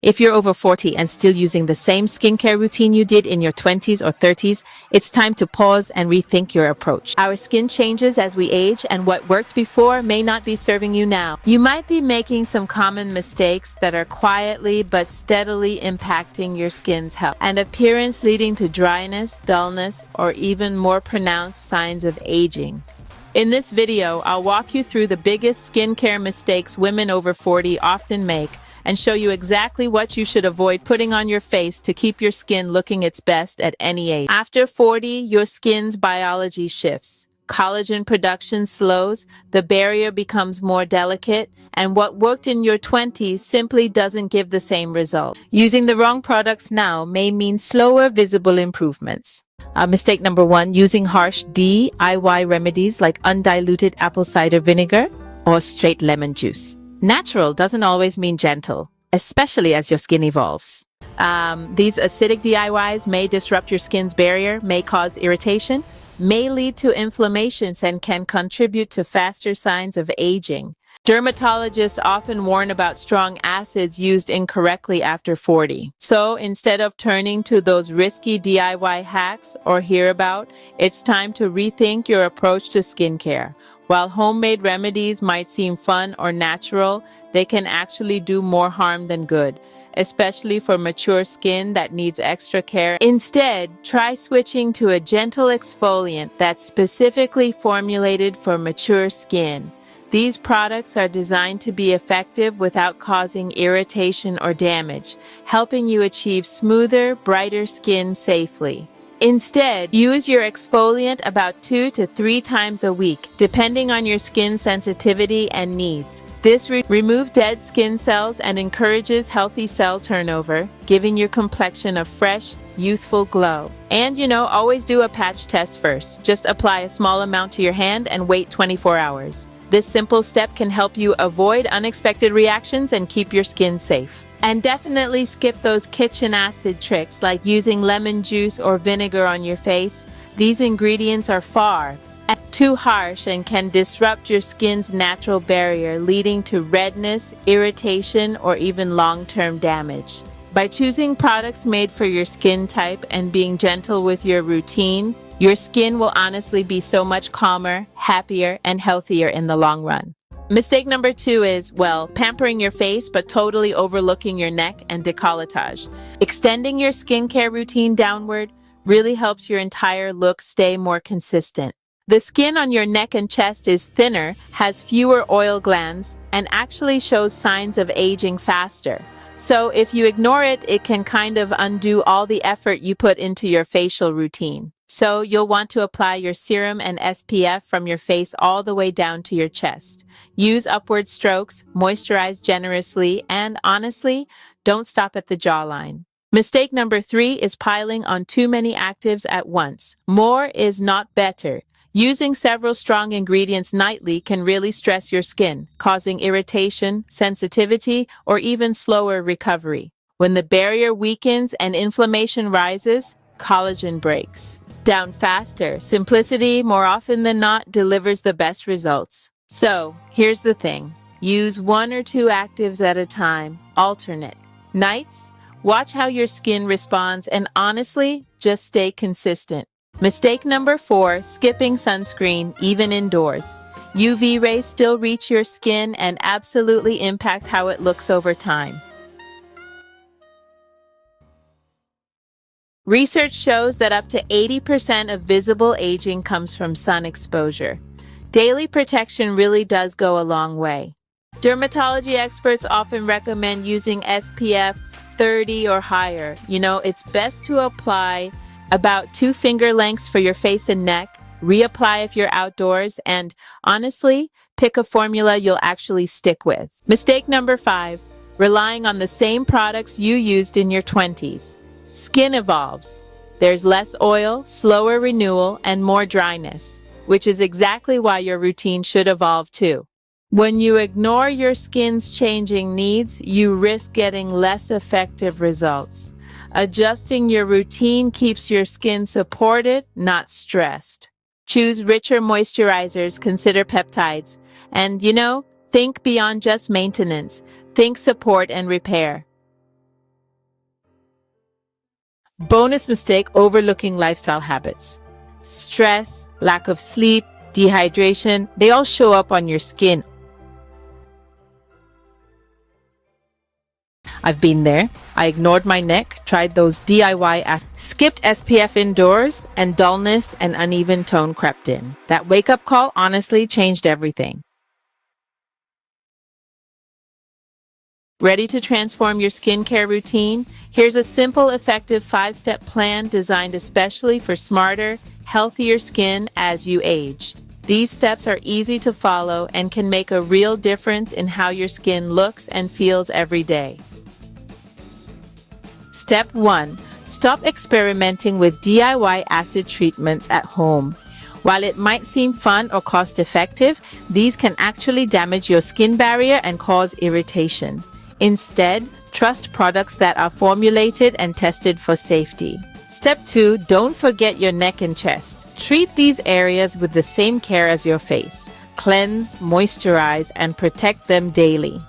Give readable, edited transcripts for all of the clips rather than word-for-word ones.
If you're over 40 and still using the same skincare routine you did in your 20s or 30s, it's time to pause and rethink your approach. Our skin changes as we age, and what worked before may not be serving you now. You might be making some common mistakes that are quietly but steadily impacting your skin's health and appearance, leading to dryness, dullness, or even more pronounced signs of aging. In this video, I'll walk you through the biggest skincare mistakes women over 40 often make and show you exactly what you should avoid putting on your face to keep your skin looking its best at any age. After 40, your skin's biology shifts. Collagen production slows, the barrier becomes more delicate, and what worked in your 20s simply doesn't give the same result. Using the wrong products now may mean slower visible improvements. Mistake number 1, using harsh DIY remedies like undiluted apple cider vinegar or straight lemon juice. Natural doesn't always mean gentle, especially as your skin evolves. These acidic DIYs may disrupt your skin's barrier, may cause irritation, may lead to inflammations, and can contribute to faster signs of aging. Dermatologists often warn about strong acids used incorrectly after 40. So instead of turning to those risky DIY hacks or hear about, it's time to rethink your approach to skincare. While homemade remedies might seem fun or natural, they can actually do more harm than good, especially for mature skin that needs extra care. Instead, try switching to a gentle exfoliant that's specifically formulated for mature skin. These products are designed to be effective without causing irritation or damage, helping you achieve smoother, brighter skin safely. Instead, use your exfoliant about 2 to 3 times a week, depending on your skin sensitivity and needs. This removes dead skin cells and encourages healthy cell turnover, giving your complexion a fresh, youthful glow. And always do a patch test first. Just apply a small amount to your hand and wait 24 hours. This simple step can help you avoid unexpected reactions and keep your skin safe. And definitely skip those kitchen acid tricks like using lemon juice or vinegar on your face. These ingredients are far too harsh and can disrupt your skin's natural barrier, leading to redness, irritation, or even long-term damage. By choosing products made for your skin type and being gentle with your routine, your skin will honestly be so much calmer, happier, and healthier in the long run. Mistake number 2 is, pampering your face but totally overlooking your neck and décolletage. Extending your skincare routine downward really helps your entire look stay more consistent. The skin on your neck and chest is thinner, has fewer oil glands, and actually shows signs of aging faster. So if you ignore it, it can kind of undo all the effort you put into your facial routine. So you'll want to apply your serum and SPF from your face all the way down to your chest. Use upward strokes, moisturize generously, and honestly, don't stop at the jawline. Mistake number 3 is piling on too many actives at once. More is not better. Using several strong ingredients nightly can really stress your skin, causing irritation, sensitivity, or even slower recovery. When the barrier weakens and inflammation rises, collagen breaks down faster. Simplicity, more often than not, delivers the best results. So, here's the thing. Use 1 or 2 actives at a time, alternate. Nights, watch how your skin responds, and honestly, just stay consistent. Mistake number 4, skipping sunscreen, even indoors. UV rays still reach your skin and absolutely impact how it looks over time. Research shows that up to 80% of visible aging comes from sun exposure. Daily protection really does go a long way. Dermatology experts often recommend using SPF 30 or higher. It's best to apply about 2 finger lengths for your face and neck, reapply if you're outdoors, and honestly, pick a formula you'll actually stick with. Mistake number 5, relying on the same products you used in your 20s. Skin evolves. There's less oil, slower renewal, and more dryness, which is exactly why your routine should evolve too. When you ignore your skin's changing needs, you risk getting less effective results. Adjusting your routine keeps your skin supported, not stressed. Choose richer moisturizers, consider peptides, and think beyond just maintenance. Think support and repair. Bonus mistake: overlooking lifestyle habits. Stress, lack of sleep, dehydration, they all show up on your skin. I've been there. I ignored my neck, tried those DIY skipped SPF indoors, and dullness and uneven tone crept in. That wake-up call honestly changed everything. Ready to transform your skincare routine? Here's a simple, effective 5-step plan designed especially for smarter, healthier skin as you age. These steps are easy to follow and can make a real difference in how your skin looks and feels every day. Step 1. Stop experimenting with DIY acid treatments at home. While it might seem fun or cost-effective, these can actually damage your skin barrier and cause irritation. Instead, trust products that are formulated and tested for safety. Step 2. Don't forget your neck and chest. Treat these areas with the same care as your face. Cleanse, moisturize, and protect them daily.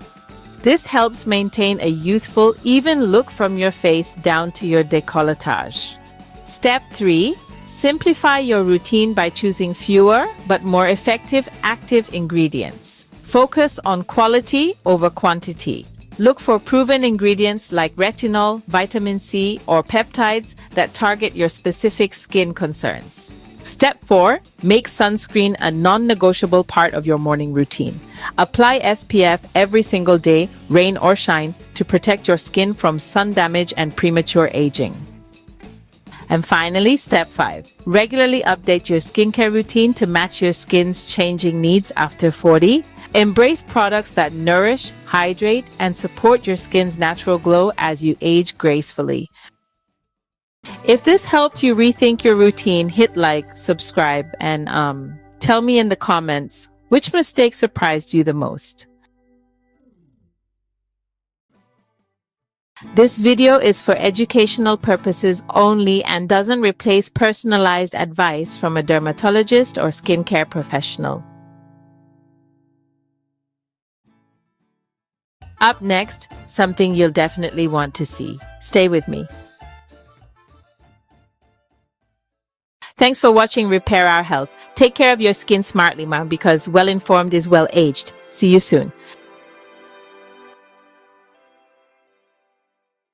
This helps maintain a youthful, even look from your face down to your décolletage. Step 3. Simplify your routine by choosing fewer but more effective active ingredients. Focus on quality over quantity. Look for proven ingredients like retinol, vitamin C, or peptides that target your specific skin concerns. Step 4. Make sunscreen a non-negotiable part of your morning routine. Apply SPF every single day, rain or shine, to protect your skin from sun damage and premature aging. And finally, step 5. Regularly update your skincare routine to match your skin's changing needs after 40. Embrace products that nourish, hydrate, and support your skin's natural glow as you age gracefully. If this helped you rethink your routine, hit like, subscribe, and tell me in the comments which mistake surprised you the most. This video is for educational purposes only and doesn't replace personalized advice from a dermatologist or skincare professional. Up next, something you'll definitely want to see. Stay with me. Thanks for watching Repair Our Health. Take care of your skin smartly, mom, because well-informed is well-aged. See you soon.